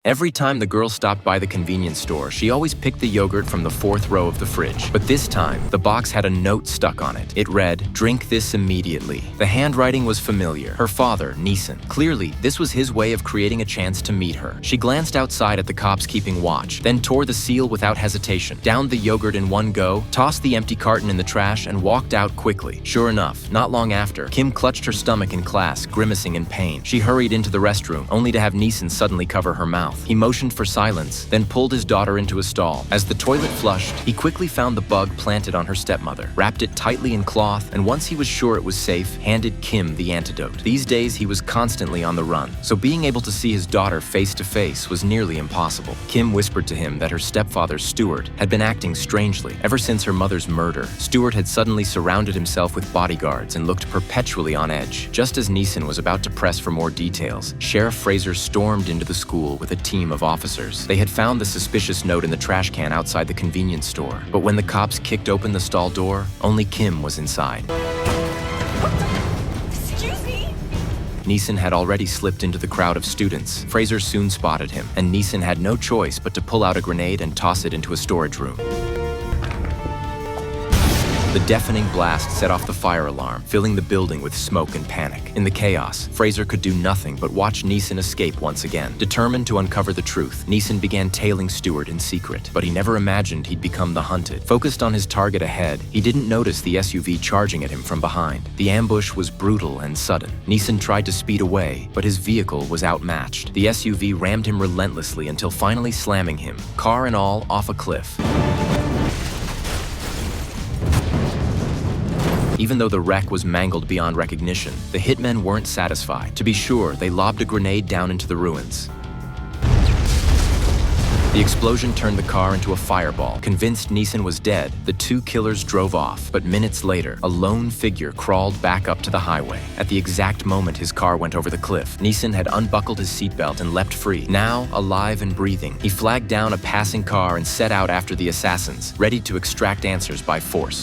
Every time the girl stopped by the convenience store, she always picked the yogurt from the fourth row of the fridge. But this time, the box had a note stuck on it. It read, "Drink this immediately." The handwriting was familiar. Her father, Neeson. Clearly, this was his way of creating a chance to meet her. She glanced outside at the cops keeping watch, then tore the seal without hesitation, downed the yogurt in one go, tossed the empty carton in the trash, and walked out quickly. Sure enough, not long after, Kim clutched her stomach in class, grimacing in pain. She hurried into the restroom, only to have Neeson suddenly cover her mouth. He motioned for silence, then pulled his daughter into a stall. As the toilet flushed, he quickly found the bug planted on her stepmother, wrapped it tightly in cloth, and once he was sure it was safe, handed Kim the antidote. These days, he was constantly on the run, so being able to see his daughter face to face was nearly impossible. Kim whispered to him that her stepfather, Stuart, had been acting strangely. Ever since her mother's murder, Stuart had suddenly surrounded himself with bodyguards and looked perpetually on edge. Just as Neeson was about to press for more details, Sheriff Fraser stormed into the school with a team of officers. They had found the suspicious note in the trash can outside the convenience store, but when the cops kicked open the stall door, only Kim was inside. Excuse me? Neeson had already slipped into the crowd of students. Fraser soon spotted him, and Neeson had no choice but to pull out a grenade and toss it into a storage room. The deafening blast set off the fire alarm, filling the building with smoke and panic. In the chaos, Fraser could do nothing but watch Neeson escape once again. Determined to uncover the truth, Neeson began tailing Stuart in secret, but he never imagined he'd become the hunted. Focused on his target ahead, he didn't notice the SUV charging at him from behind. The ambush was brutal and sudden. Neeson tried to speed away, but his vehicle was outmatched. The SUV rammed him relentlessly until finally slamming him, car and all, off a cliff. Even though the wreck was mangled beyond recognition, the hitmen weren't satisfied. To be sure, they lobbed a grenade down into the ruins. The explosion turned the car into a fireball. Convinced Neeson was dead, the two killers drove off. But minutes later, a lone figure crawled back up to the highway. At the exact moment his car went over the cliff, Neeson had unbuckled his seatbelt and leapt free. Now, alive and breathing, he flagged down a passing car and set out after the assassins, ready to extract answers by force.